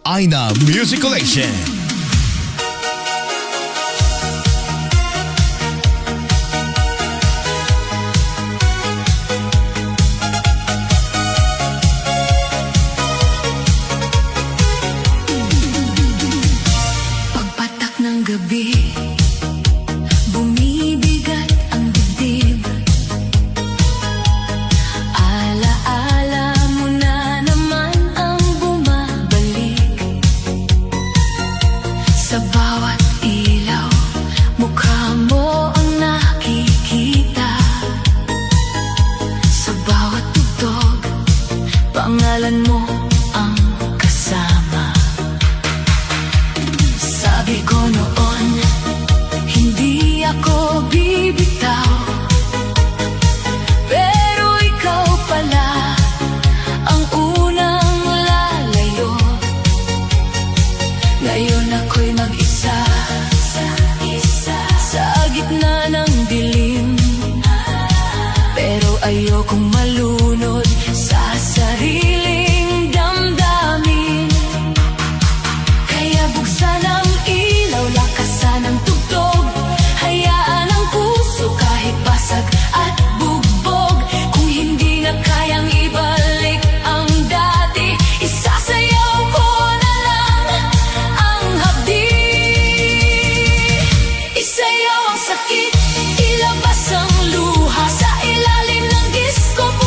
Aina Music Collection. Pagpatak ng gabi, bumibigat ang dibdib. Alaala mo na naman ang bumabalik. Sa bawat ilaw, mukha mo ang nakikita. Sa bawat tugtog, pangalan mo ang kasama. Sabi ko noon, hindi ako bibitaw. Pero ikaw pala ang unang lalayo. Ngayon ako'y mag-isa sa gitna ng dilim. Pero ayokong malunod sa sariling damdamin. Kaya buksan ang ilaw, lakasan ang tugtog. Hayaan ang puso kahit basag at bugbog. Kung hindi na kayang ibalik ang dati, isasayaw ko na lang ang hapdi. Isayaw ang sakit, ilabas ang luha sa ilalim ng disco.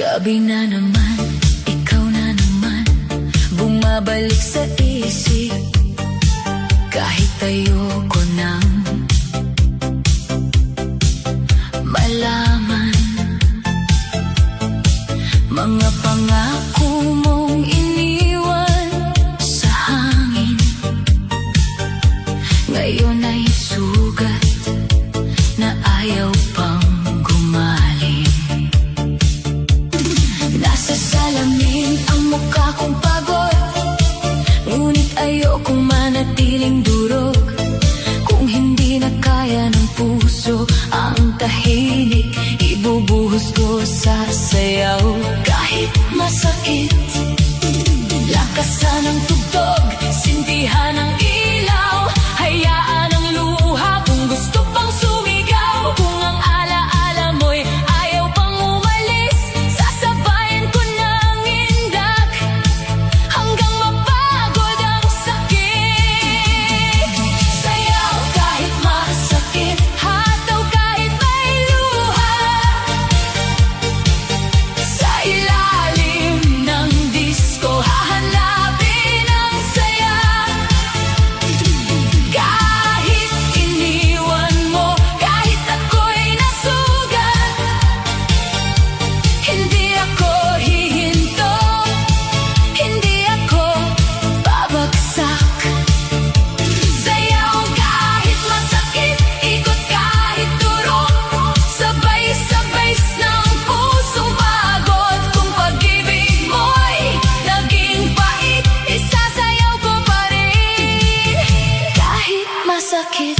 Gabi na naman, ikaw na naman, bumabalik sa isip. Kahit ayoko nang malaman mga pangako mong iniwan sa hangin. Ngayon ay sugat na ayaw pang gumaling. Nasa salamin ang mukha kong pagod, ngunit ayokong manatiling durog. Kung hindi na kaya ng puso ang tahimik, ibubuhos ko sa sayaw. Kahit masakit, lakasan ang tugtog, sindihan ang ilaw, hayaan ang luha kung gusto pang sumigaw. Kung ang alaala mo'y ayaw pang umalis, sasabayan ko ng indak hanggang mapagod ang sakit. Sayaw kahit masakit, hataw kahit may luha, sa ilalim ng disco hahanapin ang saya. Kahit iniwan mo, kahit ako'y nasugat, hindi ako hihinto, hindi ako babagsak. Sayaw kahit masakit, ikot kahit durog, sabay-sabay ng pusong pagod. Kung pag-ibig mo'y naging pait, isasayaw ko pa rin. Kahit masakit,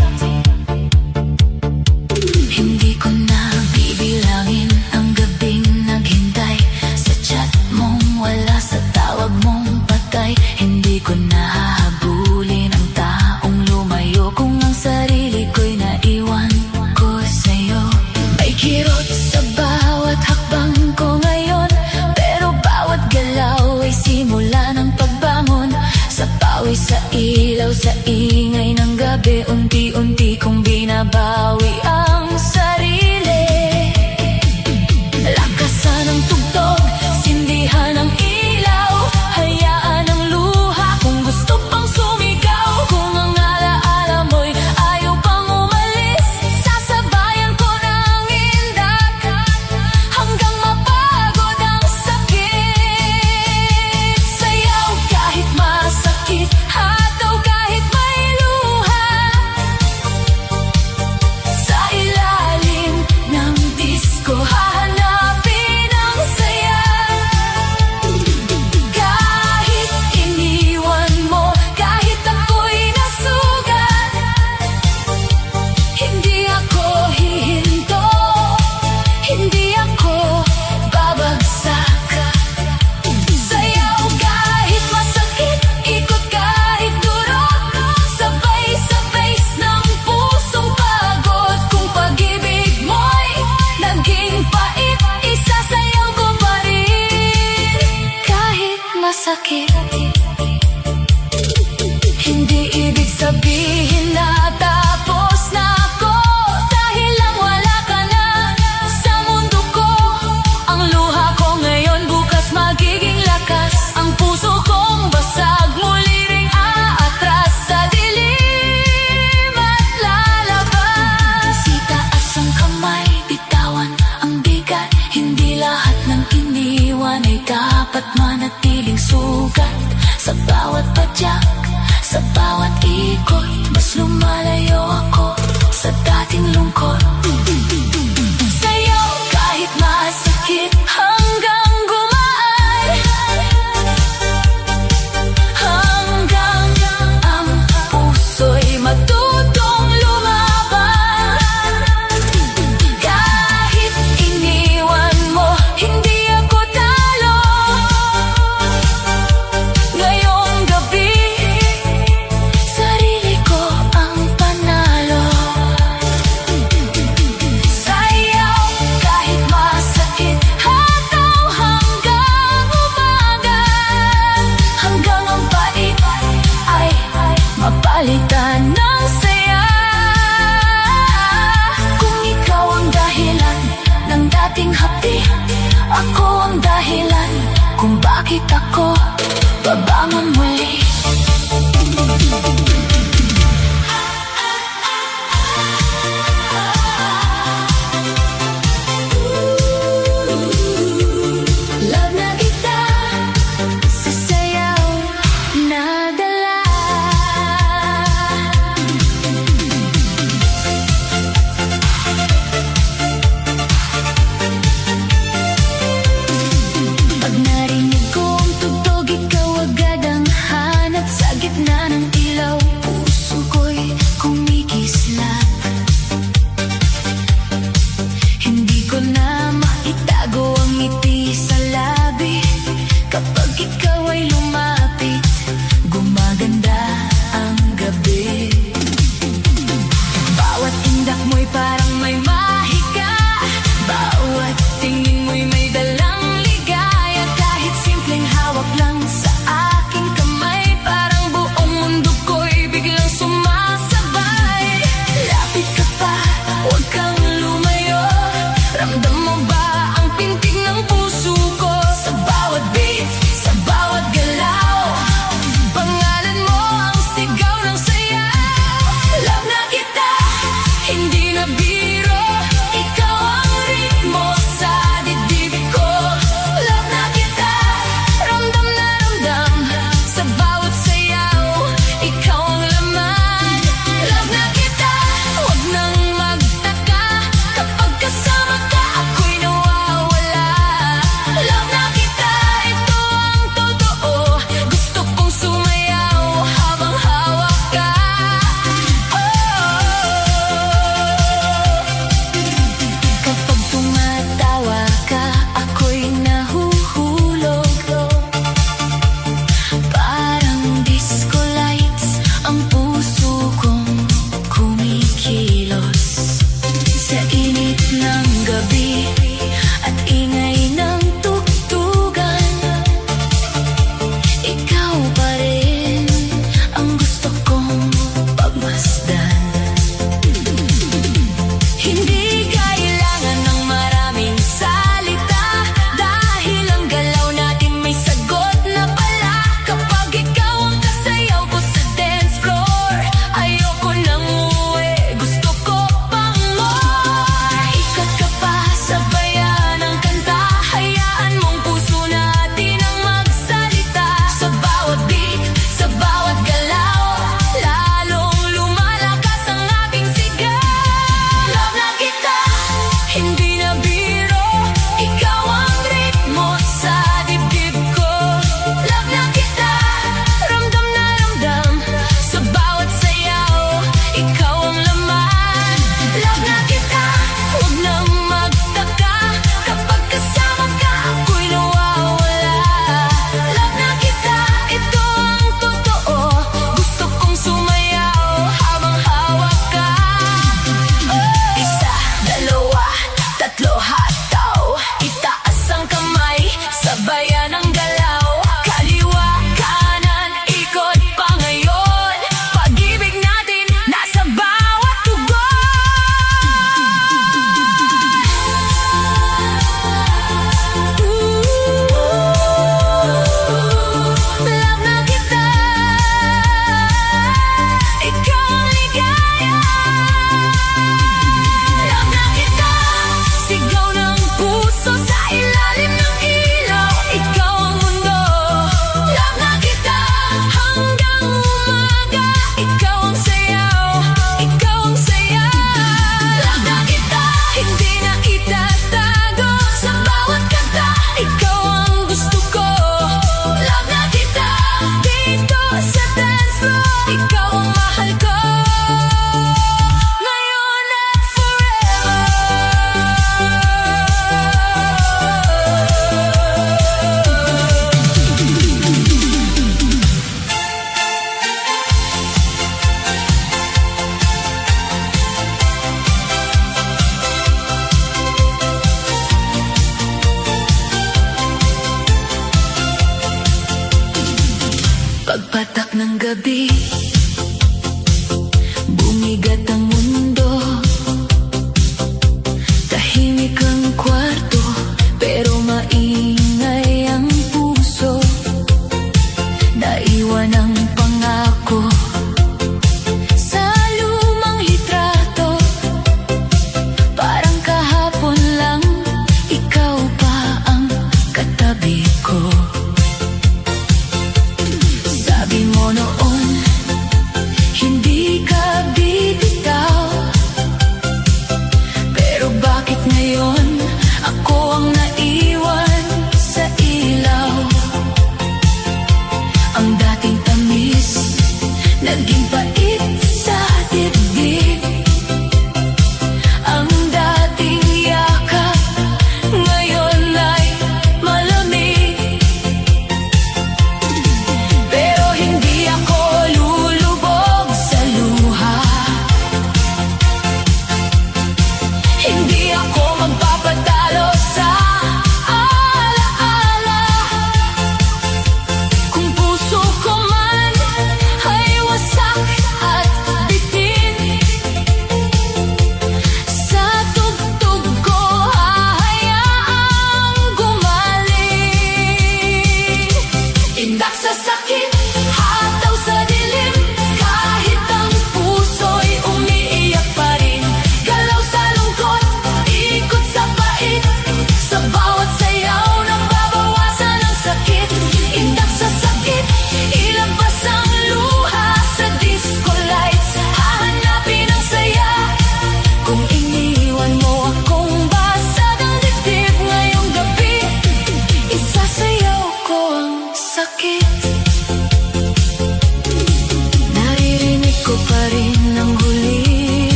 hindi ko na bibilangin ang gabing naghintay sa chat mong wala, sa tawag mong patay. Hindi ko na hahabulin ang taong lumayo kung ang sarili ko'y naiwan ko sa'yo. May kirot sa bawat hakbang ko ngayon, pero bawat galaw ay simula ng pagbangon. Sa pawis, sa ilaw, sa ingay ng gabi, unti-unti kong binabawi ang sarili. Lakasan ang tugtog, sindihan ang ilaw, hayaan ang luha kung gusto pang sumigaw. Kung ang alaala mo'y ayaw pang umalis, sasabayan ko ng indak hanggang mapagod ang sakit. Sayaw kahit masakit, hataw kahit may luha, sa ilalim ng disco hahanapin ang saya. Kahit iniwan mo, kahit ako'y nasugat, hindi ako hihinto, hindi ako babagsak. Sayaw kahit masakit, ikot kahit durog, sabay-sabay ng pusong pagod. Kung pag-ibig mo'y naging pait, isasayaw ko pa rin. Kahit masakit, hindi ibig sabihin na tapos na ako dahil lang wala ka na sa mundo ko. Ang luha ko ngayon, bukas magiging lakas. Ang puso kong basag, muli ring aatras sa dilim at lalabas. Itaas ang kamay, bitawan ang bigat, hindi lahat ng iniwan ay dapat manatiling sugat. Sa bawat padyak, sa bawat ikot, mas lumalayo ako sa dating lungkot. Sayaw kahit masakit hanggang gumaan, hanggang ang puso'y matutong lumaban. Kahit iniwan mo, hindi ako talo. Ngayong gabi, sarili ko ang panalo. Sayaw kahit masakit, Kapag ikaw ay lumapit, gumaganda ang gabi. Bawat indak mo'y parang may mahika, bawat tingin mo'y may dalang ligaya. Kahit simpleng hawak lang sa aking kamay, parang buong mundo ko'y biglang sumasabay. Lapit ka pa, huwag kang lumayo. Ramdam mo ba ang pintig ng puso ko? Sa bawat beat, sa bawat galaw, pangalan mo ang sigaw ng sayaw. Love na kita, hindi na biro, ikaw ang ritmo sa dibdib ko. Love na kita, ramdam na ramdam, sa bawat sayaw, ikaw ang laman. Love na kita, huwag nang magtaka, kapag kasama ka ako'y nawawala. Love na kita, ito ang totoo, gusto kong sumayaw habang hawak ka. Kapag tumatawa ka, ako'y nahuhulog. Parang disco lights, ang puso kong kumikilos. Sa init ng gabi at ingay ng tugtugan, ikaw pa rin ang gusto kong pagmasdan. Hindi kailangan ng maraming salita, dahil ang galaw natin may sagot na pala. Kapag ikaw ang kasayaw ko sa dance floor, ayoko nang umuwi, gusto ko pang more. Ikat ka pa, sabayan ang kanta, hayaan mong puso natin ang magsalita. Sa bawat beat, sa bawat galaw, lalong lumalakas ang aking sigaw. Love na kita, hindi na biro, ikaw ang ritmo sa dibdib ko. Love na kita, ramdam na ramdam, sa bawat sayaw, ikaw ang laman. Love na kita, huwag nang magtaka, kapag kasama ka ako'y nawawala. Love na kita, ito ang totoo, gusto kong sumayaw habang hawak ka. Isa, dalawa, tatlo, hataw, itaas ang kamay, sabayan ang galaw. Kaliwa, kanan, ikot pa ngayon, pag-ibig natin nasa bawat tugon. Love na kita, ikaw ang ligaya. Love na kita, sigaw ng puso sa ilalim ng ilaw, ikaw ang mundo. Love na kita, hanggang umaga, ikaw ang sayaw, ikaw ang saya. Love na kita, hindi na itatago, sa bawat kanta, ikaw ang gusto ko. Love na kita, dito sa dance floor, ikaw ang mahal ko, ngayon at forever. Pagpatak ng gabi, bumigat ang mundo. Tahimik ang kwarto, pero maingay ang puso. Naiwan ang pangako sa lumang litrato, parang kahapon lang, ikaw pa ang katabi ko. Sabi mo noon, hindi ka bibitaw, pero bakit ngayon ako ang naiwan sa ilaw? Ang dating tamis, naging pait sa dibdib. Ang dating yakap, ngayon ay malamig.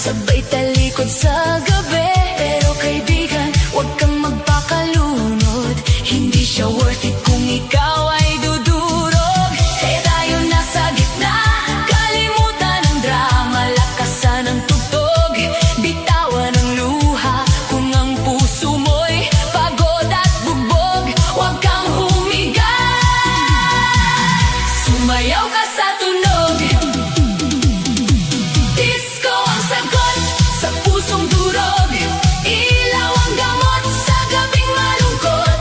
sabay talikod sa gabi. Pero kaibigan, huwag kang magpakalunod, hindi siya worth it kung ikaw ay dudurog. Eh tayo nasa gitna, kalimutan ang drama, lakasan ang tugtog, bitawan ang luha. Kung ang puso mo'y pagod at bugbog, huwag kang humiga, sumayaw ka sa tunog. Disco ang sagot sa pusong durog, ilaw ang gamot sa gabing malungkot.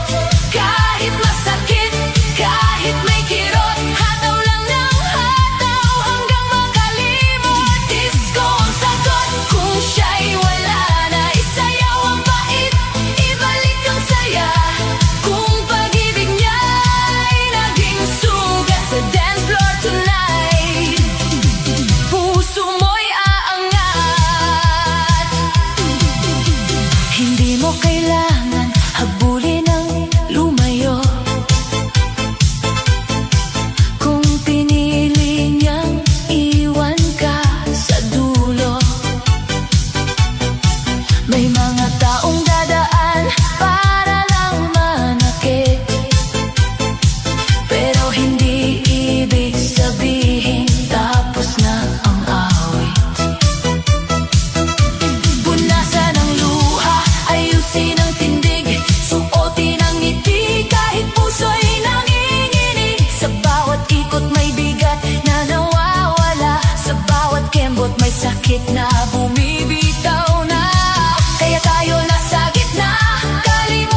Kahit masakit, kahit may kirot, hataw lang ng hataw hanggang makalimot. Disco ang sagot kung siya'y wala na, isayaw ang bait, ibalik ang saya. Kung pag-ibig niya'y naging sugat sa dance floor tonight, puso mo'y aangat. Hindi mo kailangan habulin ang lumayo, kung pinili niyang iwan ka sa dulo. May mga taong dadaan para lang manakit, pero hindi ibig sabihin tapos na ang awit. Punasan ang luha, ayusin ang tindig, suotin ang ngiti kahit puso'y nanginginig. Sa bawat ikot may bigat na nawawala, sa bawat kembot may sakit na bumibitaw na. Kaya tayo nasa gitna, kalimutan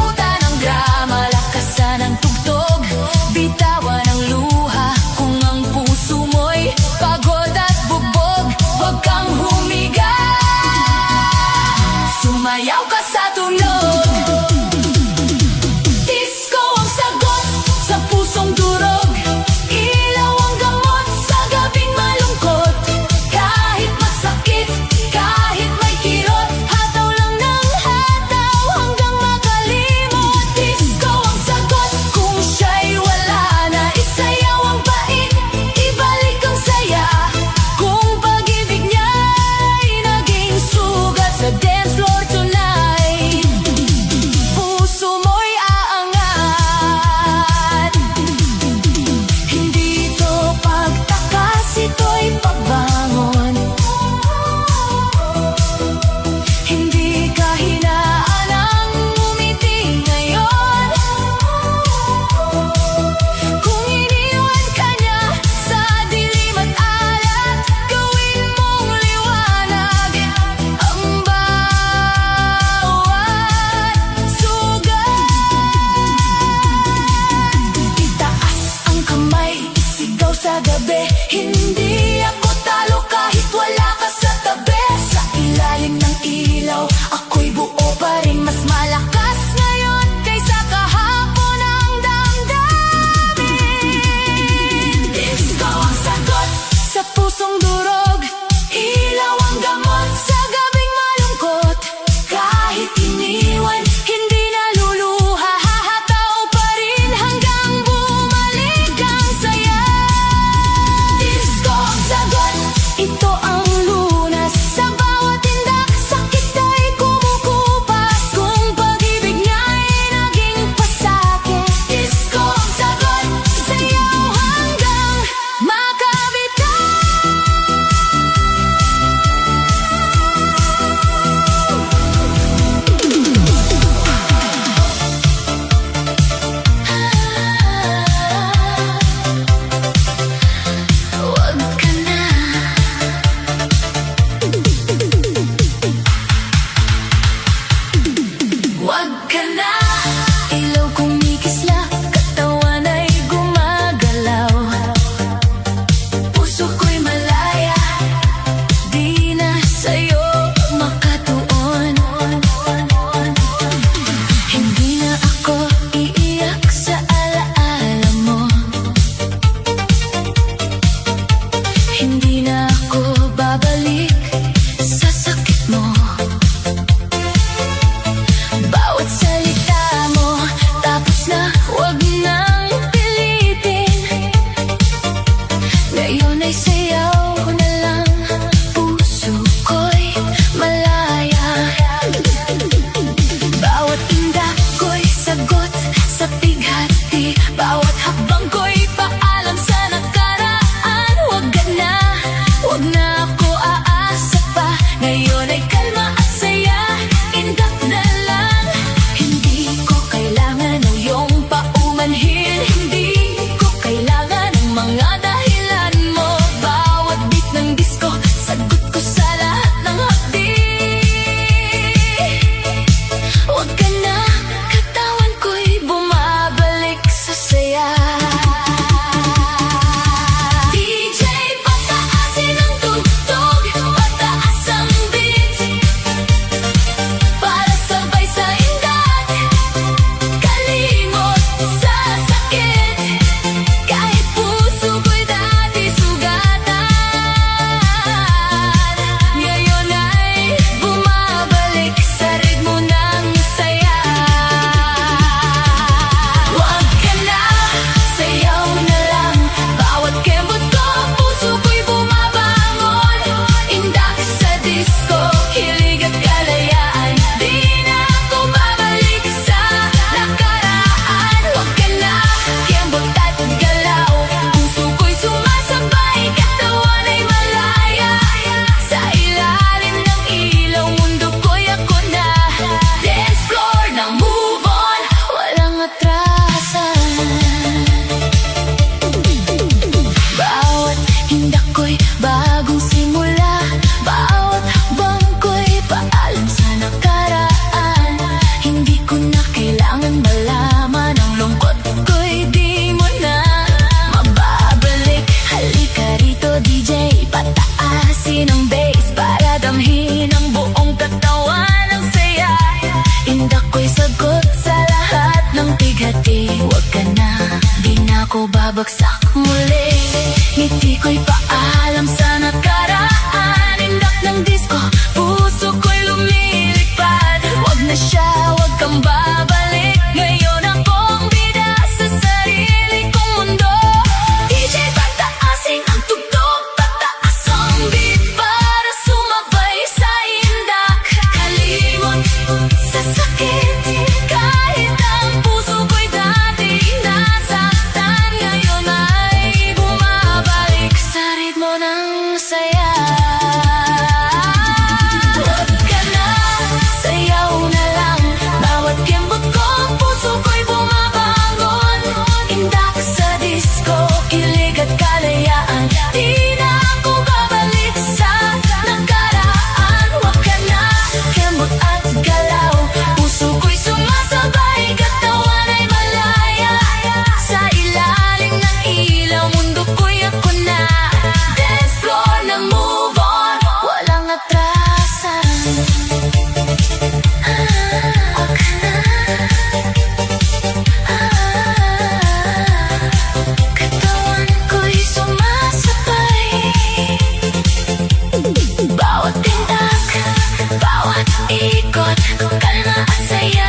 bawat ikot, kalma at saya.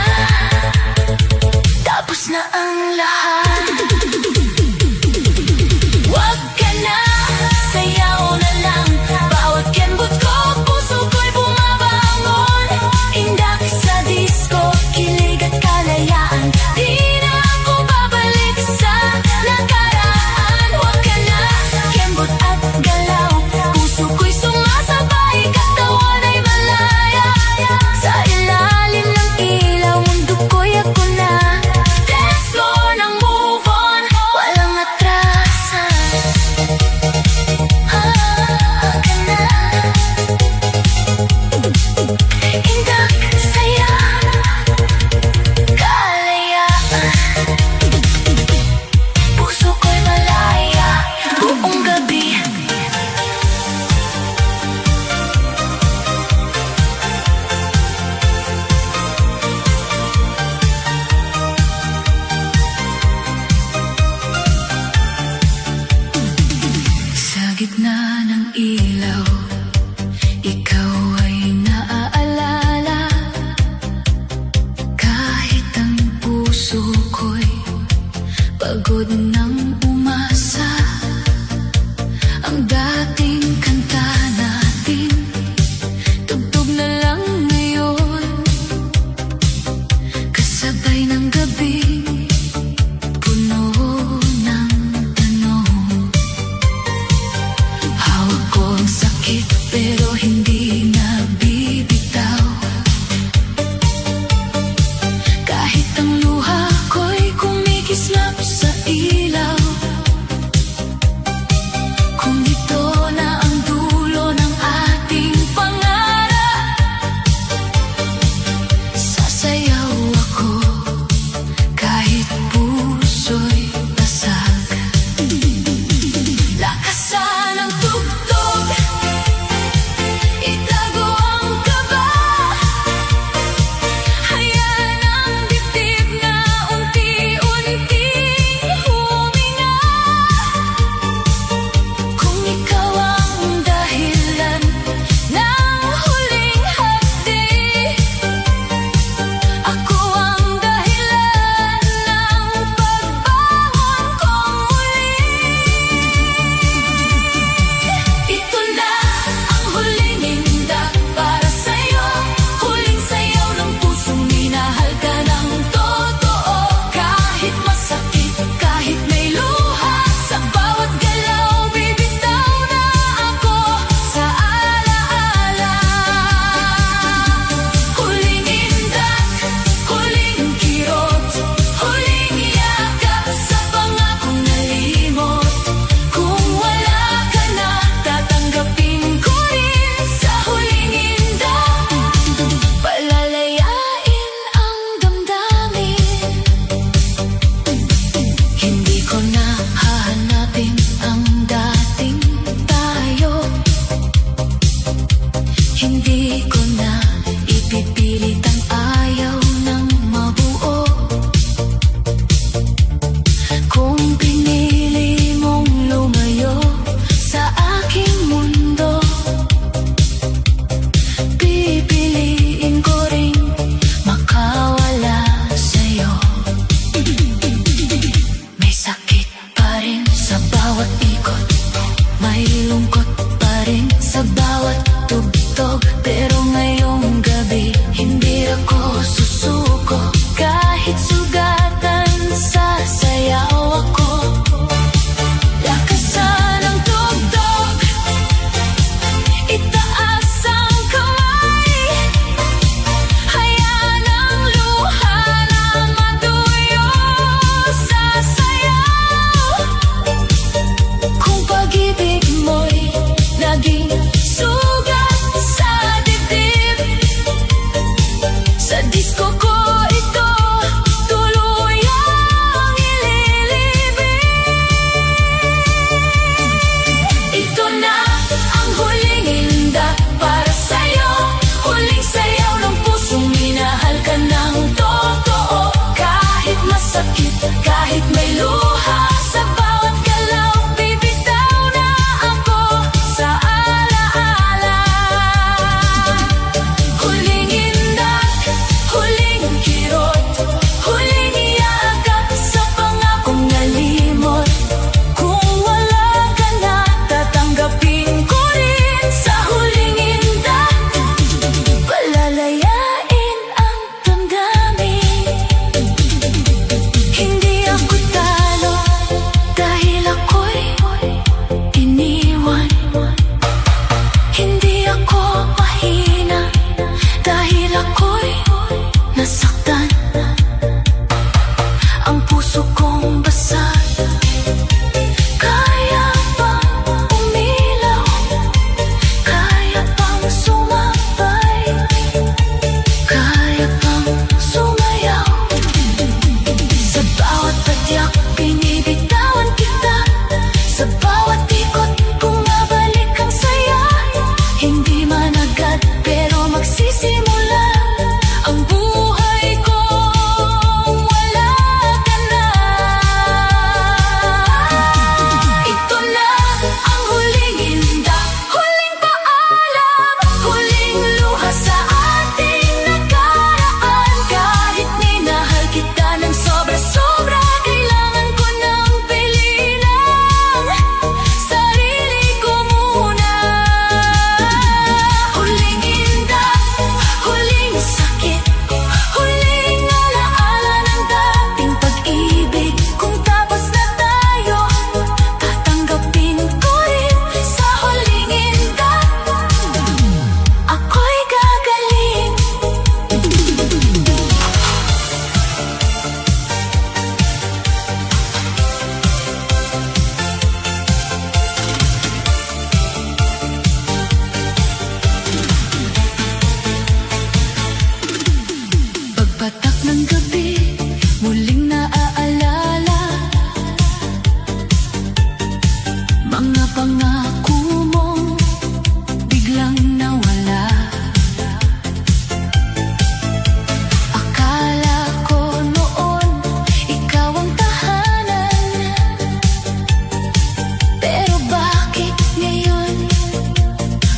Tapos na ang lahat. Wag ka na, sayaw na lang. Bawat kembot ko, puso ko'y bumabangon. Indak sa disco, kilig at kalayaan. Di na ako babalik sa nakaraan. Wag ka na, kembot at galaw. Puso ko'y sumasabay, katawan ay malaya. Sa ilalim ng ilaw, mundo ko'y ako na. Dance floor ng move on, walang atrasan. Ka na, indak, saya, kalayaan. Puso ko'y malaya, buong gabi. Sa gitna ng ilaw, ikaw ay naaalala. Kahit ang puso ko'y pagod ng umasa. Ang dating kanta natin, tugtog na lang ngayon. Kasabay ng gabing puno ng tanong. Hawak ko ang sakit pero hindi nabibitaw. Kahit ang luha ko'y kumikislap sa ilaw. Kung ito na ang dulo ng ating pangarap, sasayaw ako kahit puso'y basag. Lakasan ang tugtog, itago ang kaba. Hayaan ang dibdib na unti-unting huminga. Kung ikaw ang dahilan ng huling hapdi, ako ang dahilan ng pagbangon kong muli. Ito na ang huling indak para sa'yo. Huling sayaw ng pusong minahal ka ng totoo. Kahit masakit, kahit may luha, sa bawat galaw bibitaw na ako sa alaala. Huling indak, huling kirot, huling yakap sa pangakong nalimot. Kung wala ka na, tatanggapin ko rin sa huling indak. Palalayain ang damdamin. Hindi ko na hahanapin ang dating tayo. Hindi ko na ipipilit ang ayaw ng mabuo. Kung pinili mong lumayo sa aking mundo, pipiliin ko ring makawala sa'yo. May sakit pa rin sa bawat ikot, may lungkot pa rin sa bawat tugtog. Pero ngayong gabi, hindi kaya pang sumayaw. Sa bawat padyak, binibitawan kita. Sa bawat ikot, bumabalik ang saya. Hindi man agad, pero magsisimula ang buhay ko. Wala ka na. Ito na ang huling inda, huling paalam, huling luha sa ating nakaraan. Kahit minahal kita ng sobra-sobra, kailangan ko ng pililang sarili ko muna. Huling inda, huling sakit, huling alaala ng dating pag-ibig. Kung tapos na tayo, tatanggapin ko rin sa huling inda. Ako'y gagaling. Pagpatak ng gabi, muling naaalala mga pangako mong biglang nawala. Akala ko noon ikaw ang tahanan, pero bakit ngayon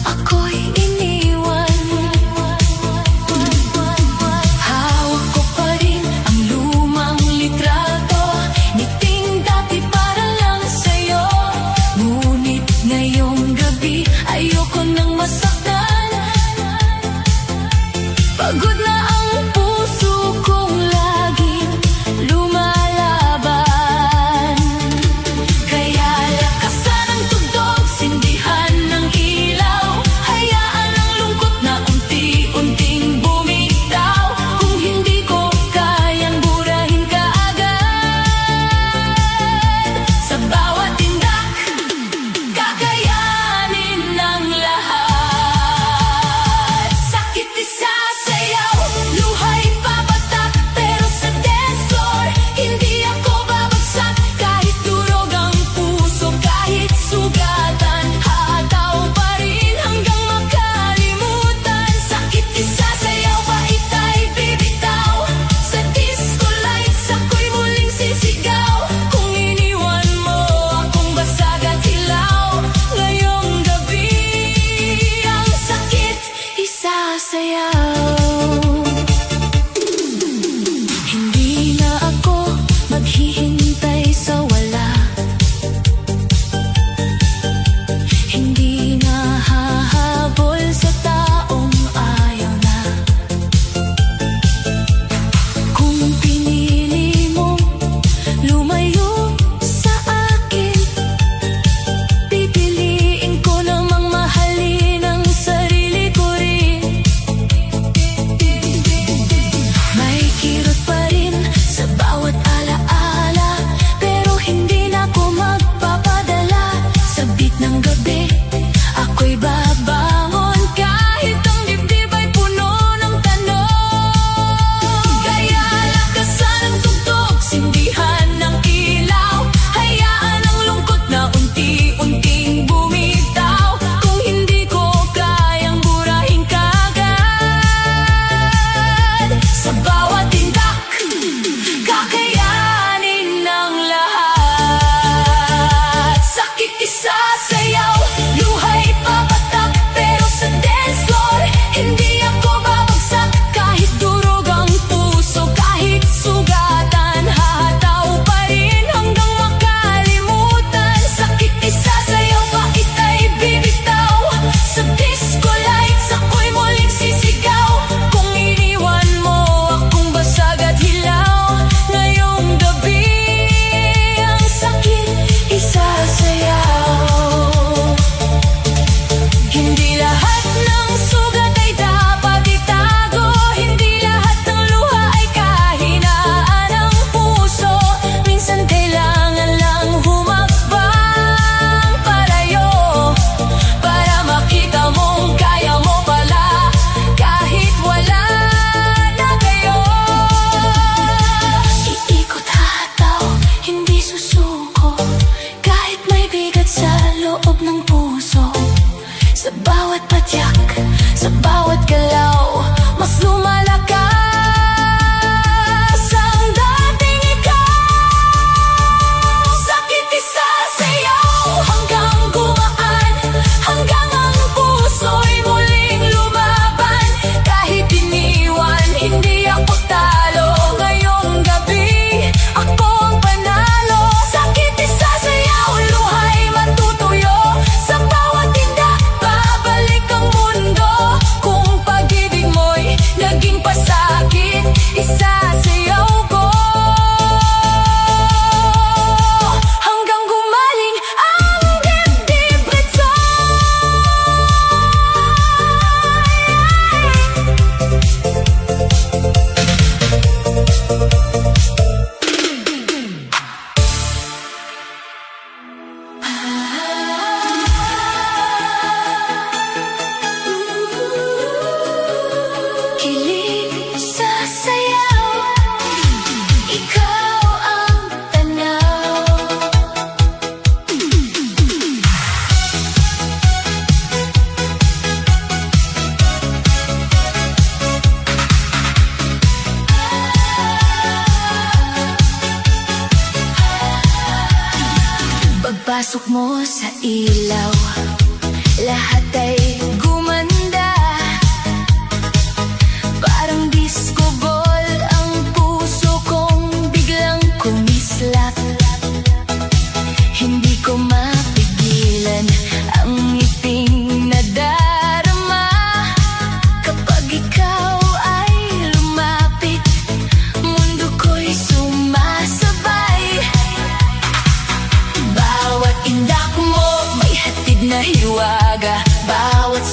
ako'y iniwan? Hawak ko pa rin ang lumang litrato, ngiting dati para lang sa'yo. Ngunit ngayong gabi, ayoko nang masaktan. Pagod na ang puso kong laging lumalaban. Kaya lakasan ang tugtog, sindihan ng ilaw. Hayaan ang lungkot na unti-unting bumitaw. Kung hindi ko kayang burahin ka agad, sa bawat tindak, kakayanin ng lahat. Sakit isasayaw. Pagpasok mo sa ilaw, lahat ay gumanda. Parang disco ball ang puso kong biglang kumislap. Hindi ko mapigilan ang ngiting nadarama kapag ikaw ay lumapit. Mundo ko'y sumasabay. Bawat indak mo may hatid na hiwaga. Bawat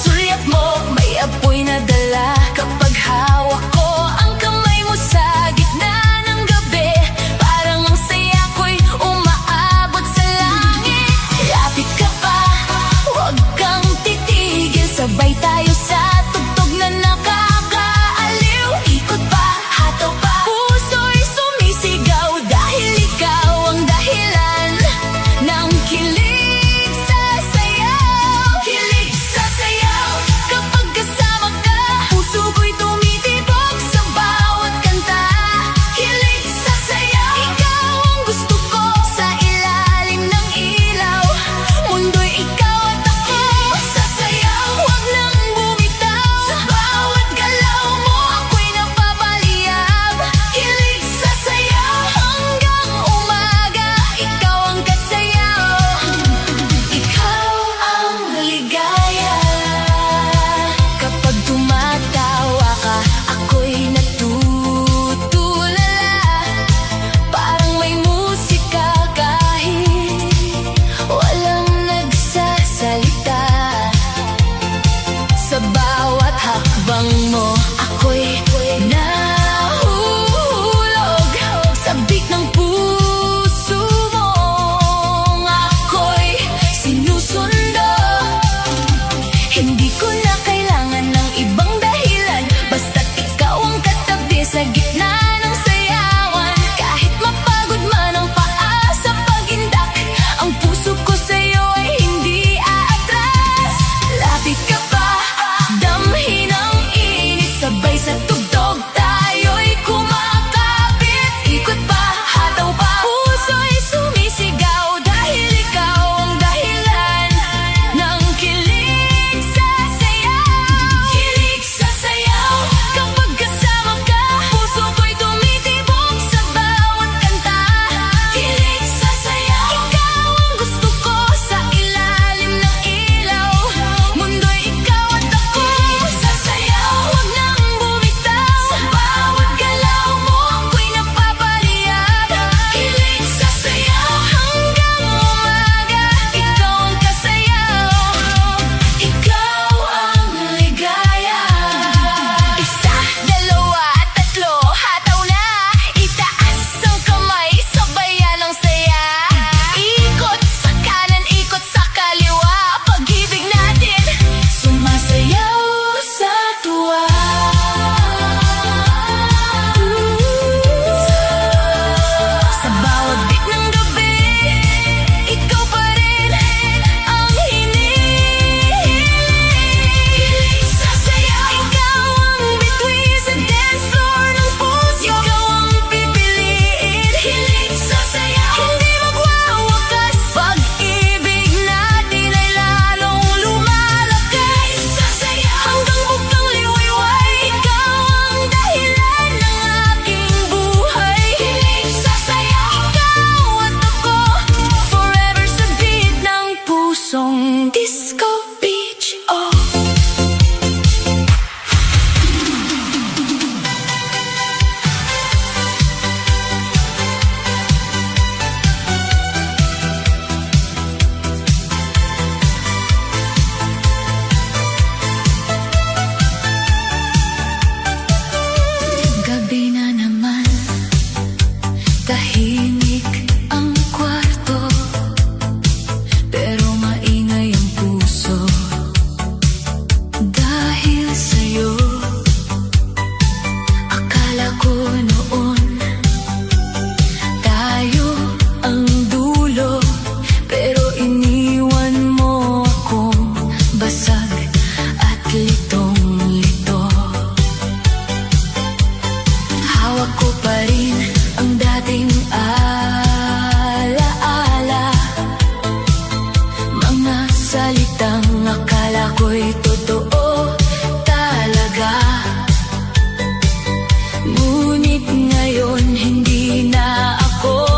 ngayon hindi na ako